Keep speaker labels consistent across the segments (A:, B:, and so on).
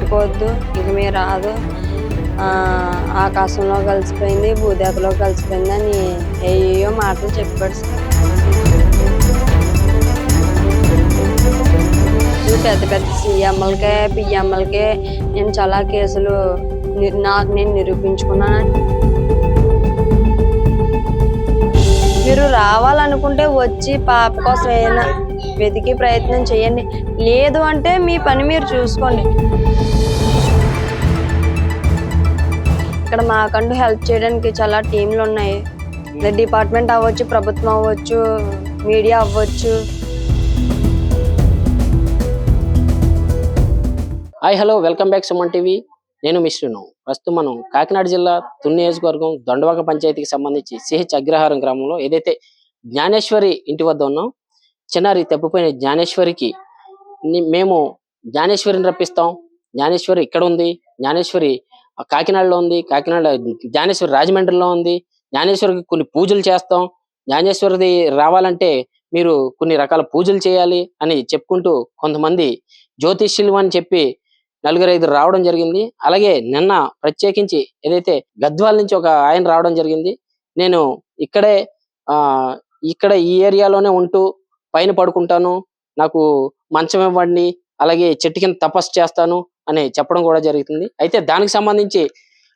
A: పెట్టుకోవద్దు, ఇక మీరు రాదు, ఆకాశంలో కలిసిపోయింది, భూదేవతలో కలిసిపోయింది అని ఏయో మాటలు చెప్పాడు సార్. పెద్ద పెద్ద సీఎంలకే పిఎంలకే నేను చాలా కేసులు నాకు నేను నిరూపించుకున్నాను. మీరు రావాలనుకుంటే వచ్చి పాప కోసం ఏదైనా వెతికి ప్రయత్నం చేయండి, లేదు అంటే మీ పని మీరు చూసుకోండి. ఇక్కడ మాకంటూ హెల్ప్ చేయడానికి చాలా టీంలు ఉన్నాయి. డిపార్ట్మెంట్ అవ్వచ్చు, ప్రభుత్వం అవ్వచ్చు, మీడియా అవ్వచ్చు.
B: Hi hello, welcome back Suman TV. నేను మిశ్రును. ప్రస్తుతం మనం కాకినాడ జిల్లా తుని నియోజకవర్గం దొండవాక పంచాయతీకి సంబంధించి సిహెచ్ అగ్రహారం గ్రామంలో ఏదైతే జ్ఞానేశ్వరి ఇంటి వద్ద ఉన్నాం, చిన్నారి తప్పిపోయిన జ్ఞానేశ్వరికి మేము జ్ఞానేశ్వరిని రప్పిస్తాం. జ్ఞానేశ్వరి ఇక్కడ ఉంది, జ్ఞానేశ్వరి కాకినాడలో ఉంది, కాకినాడ జ్ఞానేశ్వరి రాజమండ్రిలో ఉంది. జ్ఞానేశ్వరికి కొన్ని పూజలు చేస్తాం, జ్ఞానేశ్వరిది రావాలంటే మీరు కొన్ని రకాల పూజలు చేయాలి అని చెప్పుకుంటూ కొంతమంది జ్యోతిష్యులు అని చెప్పి 4-5 రావడం జరిగింది. అలాగే నిన్న ప్రత్యేకించి ఏదైతే గద్వాల నుంచి ఒక ఆయన రావడం జరిగింది. నేను ఇక్కడ ఈ ఏరియాలోనే ఉంటూ పైన పడుకుంటాను, నాకు మంచం ఇవ్వండి, అలాగే చెట్టు కింద తపస్సు చేస్తాను అని చెప్పడం కూడా జరుగుతుంది. అయితే దానికి సంబంధించి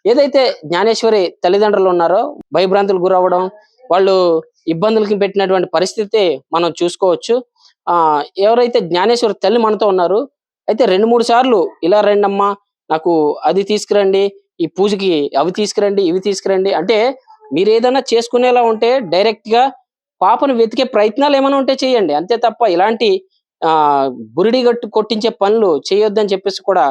B: ఏదైతే జ్ఞానేశ్వరి తల్లిదండ్రులు ఉన్నారో భయభ్రాంతులు గురవ్వడం, వాళ్ళు ఇబ్బందులకి పెట్టినటువంటి పరిస్థితి మనం చూసుకోవచ్చు. ఎవరైతే జ్ఞానేశ్వరి తల్లి మనతో ఉన్నారు, అయితే 2-3 సార్లు ఇలా రండమ్మా, నాకు అది తీసుకురండి, ఈ పూజకి అవి తీసుకురండి, ఇవి తీసుకురండి అంటే, మీరు ఏదైనా చేసుకునేలా ఉంటే డైరెక్ట్ గా పాపను వెతికే ప్రయత్నాలు ఏమైనా ఉంటే చేయండి, అంతే తప్ప ఇలాంటి బురిడి కొట్టించే పనులు చేయొద్దని చెప్పేసి కూడా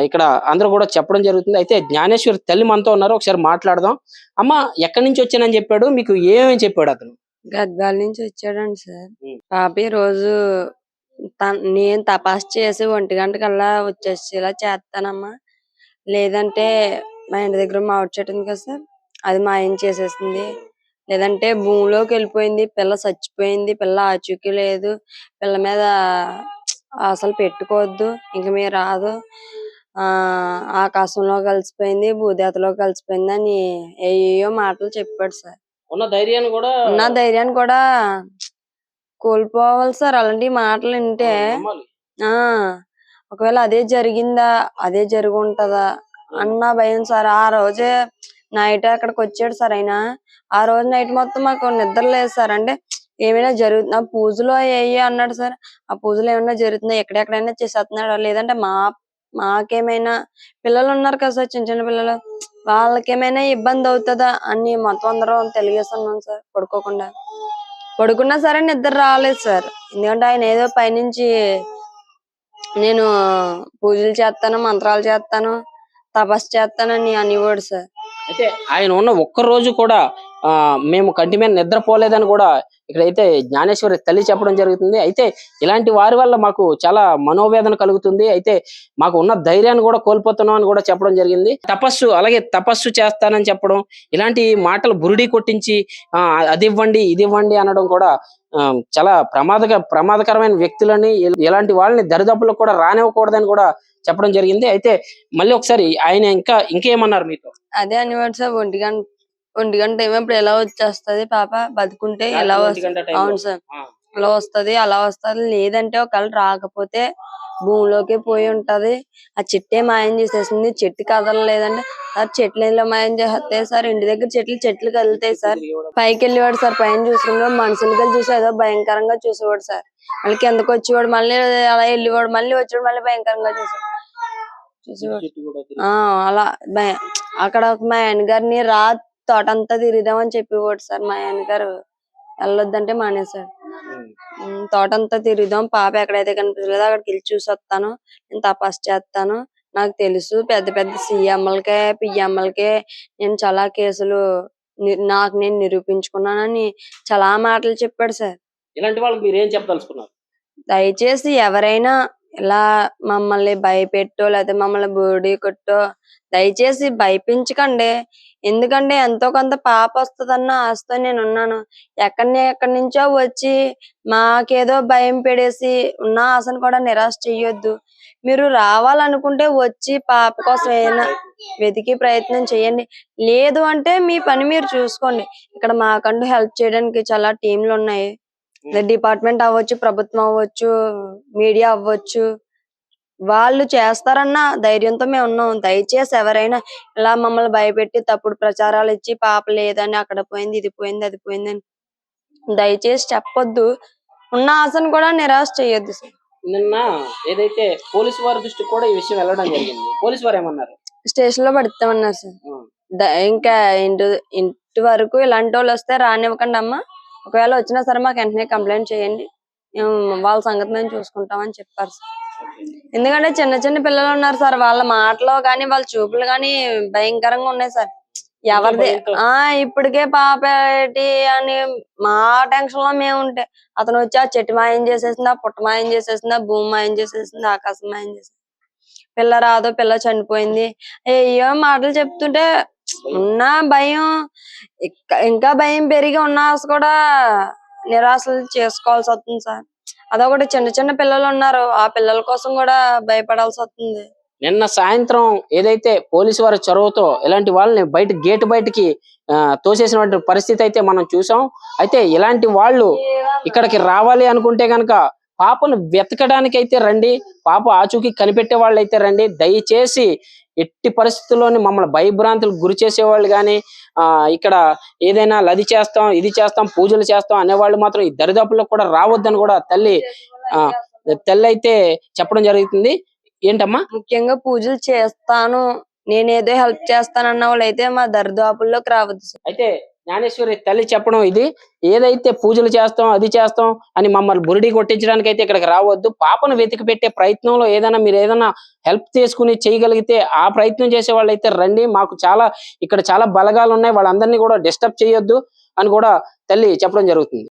B: ఇక్కడ అందరూ కూడా చెప్పడం జరుగుతుంది. అయితే జ్ఞానేశ్వరి తల్లి మనతో ఉన్నారు, ఒకసారి మాట్లాడదాం. అమ్మ, ఎక్కడి నుంచి వచ్చానని చెప్పాడు, మీకు ఏమేమి చెప్పాడు అతను?
A: గద్వాల నుంచి వచ్చాడండి సార్. పాప ఈ రోజు నేను తపాసు చేసి 1 గంటకల్లా వచ్చేసేలా చేస్తానమ్మా, లేదంటే మా ఇంటి దగ్గర మామిడి చెట్టు ఉంది కదా సార్, అది మాయం చేసేసింది, లేదంటే భూమిలోకి వెళ్ళిపోయింది, పిల్ల చచ్చిపోయింది, పిల్ల ఆచూకీ లేదు, పిల్ల మీద అసలు పెట్టుకోవద్దు, ఇంక మీరు రాదు, ఆకాశంలో కలిసిపోయింది, భూదేవతలో కలిసిపోయింది అని ఏయో మాటలు చెప్పాడు సార్.
B: ఉన్న ధైర్యాన్ని కూడా
A: కోల్పోవాలి సార్ అలాంటి మాటలు వింటే. ఒకవేళ అదే జరిగిందా, అదే జరిగి ఉంటదా అన్న భయం సార్. ఆ రోజే నైట్ అక్కడికి వచ్చాడు సార్ ఆయన. ఆ రోజు నైట్ మొత్తం మాకు నిద్ర లేదు సార్. అంటే ఏమైనా జరుగుతున్నా పూజలో అయ్యి అన్నాడు సార్, ఆ పూజలు ఏమైనా జరుగుతుందా, ఎక్కడెక్కడైనా చేసేస్తున్నాడా, లేదంటే మాకేమైనా పిల్లలు ఉన్నారు కదా సార్, చిన్న చిన్న పిల్లలు, వాళ్ళకేమైనా ఇబ్బంది అవుతుందా అని మొత్తం అందరం తెలియజేస్తున్నాం సార్. పడుకున్నా సరే నిద్ర రాలేదు సార్. ఎందుకంటే ఆయన ఏదో పైనుంచి నేను పూజలు చేస్తాను, మంత్రాలు చేస్తాను, తపస్సు చేస్తానని అనేవాడు సార్.
B: అయితే ఆయన ఉన్న ఒక్క రోజు కూడా మేము కంటి మీద నిద్రపోలేదని కూడా ఇక్కడైతే జ్ఞానేశ్వరి తల్లి చెప్పడం జరుగుతుంది. అయితే ఇలాంటి వారి వల్ల మాకు చాలా మనోవేదన కలుగుతుంది. అయితే మాకు ఉన్న ధైర్యాన్ని కూడా కోల్పోతున్నాం అని కూడా చెప్పడం జరిగింది. అలాగే తపస్సు చేస్తానని చెప్పడం, ఇలాంటి మాటలు బురిడి కొట్టించి అది ఇవ్వండి ఇది ఇవ్వండి అనడం కూడా చాలా ప్రమాదకరమైన వ్యక్తులని, ఇలాంటి వాళ్ళని దరిదాపులకు కూడా రానివ్వకూడదని కూడా చెప్పడం జరిగింది. అయితే మళ్ళీ ఒకసారి ఆయన ఇంకేమన్నారు మీతో?
A: అదే అనేవాడు సార్, 1 గంట ఇప్పుడు ఎలా వచ్చేస్తది పాప, బతుకుంటే ఎలా వస్తుంది, అవును సార్, అలా వస్తది, అలా వస్తది, లేదంటే ఒకవేళ రాకపోతే భూమిలోకి పోయి ఉంటది, ఆ చెట్టే మాయం చేసేసింది, చెట్టు కదలలేదంటే సార్, చెట్లు ఎలా మాయం చేస్తాయి సార్, ఇంటి దగ్గర చెట్లు కదులుతాయి సార్. పైకి వెళ్ళేవాడు సార్, పైన చూసుకున్నాడు, మనుషులకి చూసి ఏదో భయంకరంగా చూసేవాడు సార్. మళ్ళీ కిందకు వచ్చేవాడు, మళ్ళీ అలా వెళ్ళేవాడు, మళ్ళీ వచ్చేవాడు, మళ్ళీ భయంకరంగా చూసేవాడు. అలా అక్కడ మా ఆయన గారిని తోటంతా తిరిగిదామని చెప్పేవాడు సార్. మా ఆయన గారు వెళ్ళొద్దంటే మానేశాడు. తోటంతా తిరిగిదాం, పాప ఎక్కడైతే కనిపించలేదో అక్కడికి వెళ్ళి చూసి వస్తాను, నేను తపస్సు చేస్తాను, నాకు తెలుసు పెద్ద పెద్ద సీఎంలకే పిఎంలకే నేను చాలా కేసులు నాకు నేను నిరూపించుకున్నానని చాలా మాటలు చెప్పాడు సార్.
B: ఇలాంటి వాళ్ళకి మీరు ఏం చెప్పదలుచుకున్నారు?
A: దయచేసి ఎవరైనా ఇలా మమ్మల్ని భయపెట్టో లేకపోతే మమ్మల్ని బోడి కొట్టో దయచేసి భయపించకండి. ఎందుకంటే ఎంతో కొంత పాప వస్తదన్న ఆశతో నేను ఉన్నాను. ఎక్కడి నుంచో వచ్చి మాకేదో భయం పెడేసి ఉన్న ఆశను కూడా నిరాశ చెయ్యొద్దు. మీరు రావాలనుకుంటే వచ్చి పాప కోసం ఏమైనా వెతికి ప్రయత్నం చేయండి. లేదు అంటే మీ పని మీరు చూసుకోండి. ఇక్కడ మాకంటూ హెల్ప్ చేయడానికి చాలా టీంలు ఉన్నాయి. డిపార్ట్మెంట్ అవ్వచ్చు, ప్రభుత్వం అవ్వచ్చు, మీడియా అవ్వచ్చు. వాళ్ళు చేస్తారన్న ధైర్యంతో మేము ఉన్నాం. దయచేసి ఎవరైనా ఇలా మమ్మల్ని భయపెట్టి తప్పుడు ప్రచారాలు ఇచ్చి పాప లేదని అక్కడ పోయింది, ఇది పోయింది, అది పోయింది అని దయచేసి చెప్పొద్దు. ఉన్న ఆశను కూడా నిరాశ చేయొద్దు సార్.
B: నిన్న ఏదైతే పోలీసు వారి దృష్టికి కూడా ఈ విషయం వెళ్ళడం జరిగింది. పోలీసు వారు ఏమన్నారు?
A: స్టేషన్ లో పడతామన్నారు సార్. ఇంకా ఇంటి వరకు ఇలాంటి వాళ్ళు వస్తే రానివ్వకండి అమ్మా. ఒకవేళ వచ్చినా సరే మాకు వెంటనే కంప్లైంట్ చేయండి. వాళ్ళ సంగతి మేము చూసుకుంటామని చెప్పారు సార్. ఎందుకంటే చిన్న చిన్న పిల్లలు ఉన్నారు సార్. వాళ్ళ మాటలు గాని వాళ్ళ చూపులు గాని భయంకరంగా ఉన్నాయి సార్. ఎవరిది ఇప్పటికే పాప ఏంటి అని మా టెన్షన్ లో మేము ఉంటే అతను వచ్చి ఆ చెట్టు మాయం చేసేసింది, ఆ పుట్ట మాయం చేసేసింది, ఆ భూమి మాయం చేసేసింది, ఆకాశం మాయం చేసేసింది, పిల్ల రాదో, పిల్ల చనిపోయింది, ఏయో మాటలు చెప్తుంటే ఉన్న భయం ఇంకా భయం పెరిగి ఉన్న ఆశ కూడా నిరాశలు చేసుకోవాల్సి వస్తుంది సార్. అదొకటి చిన్న చిన్న పిల్లలు ఉన్నారు. ఆ పిల్లల కోసం కూడా భయపడాల్సి వస్తుంది.
B: నిన్న సాయంత్రం ఏదైతే పోలీసు వారి చొరవతో ఇలాంటి వాళ్ళని గేట్ బయటికి తోసేసినటువంటి పరిస్థితి అయితే మనం చూసాం. అయితే ఇలాంటి వాళ్ళు ఇక్కడికి రావాలి అనుకుంటే గనక పాపను వెతకడానికి అయితే రండి. పాప ఆచూకీ కనిపెట్టే వాళ్ళు అయితే రండి. దయచేసి ఎట్టి పరిస్థితుల్లోని మమ్మల్ని భయభ్రాంతులకు గురి చేసేవాళ్ళు కానీ ఇక్కడ ఏదైనా లది చేస్తాం, ఇది చేస్తాం, పూజలు చేస్తాం అనేవాళ్ళు మాత్రం ఈ దరిదాపులకు కూడా రావద్దని కూడా తల్లి అయితే చెప్పడం జరుగుతుంది. ఏంటమ్మా?
A: ముఖ్యంగా పూజలు చేస్తాను, నేనేదో హెల్ప్ చేస్తానన్న వాళ్ళు అయితే మా దరిదాపుల్లోకి రావద్దు సార్.
B: అయితే జ్ఞానేశ్వరి తల్లి చెప్పడం ఇది. ఏదైతే పూజలు చేస్తాం, అది చేస్తాం అని మమ్మల్ని బురిడి కొట్టించడానికి అయితే ఇక్కడికి రావద్దు. పాపను వెతికి పెట్టే ప్రయత్నంలో మీరు ఏదైనా హెల్ప్ చేసుకుని చేయగలిగితే ఆ ప్రయత్నం చేసే వాళ్ళు అయితే రండి. మాకు ఇక్కడ చాలా బలగాలు ఉన్నాయి, వాళ్ళందరినీ కూడా డిస్టర్బ్ చేయొద్దు అని కూడా తల్లి చెప్పడం జరుగుతుంది.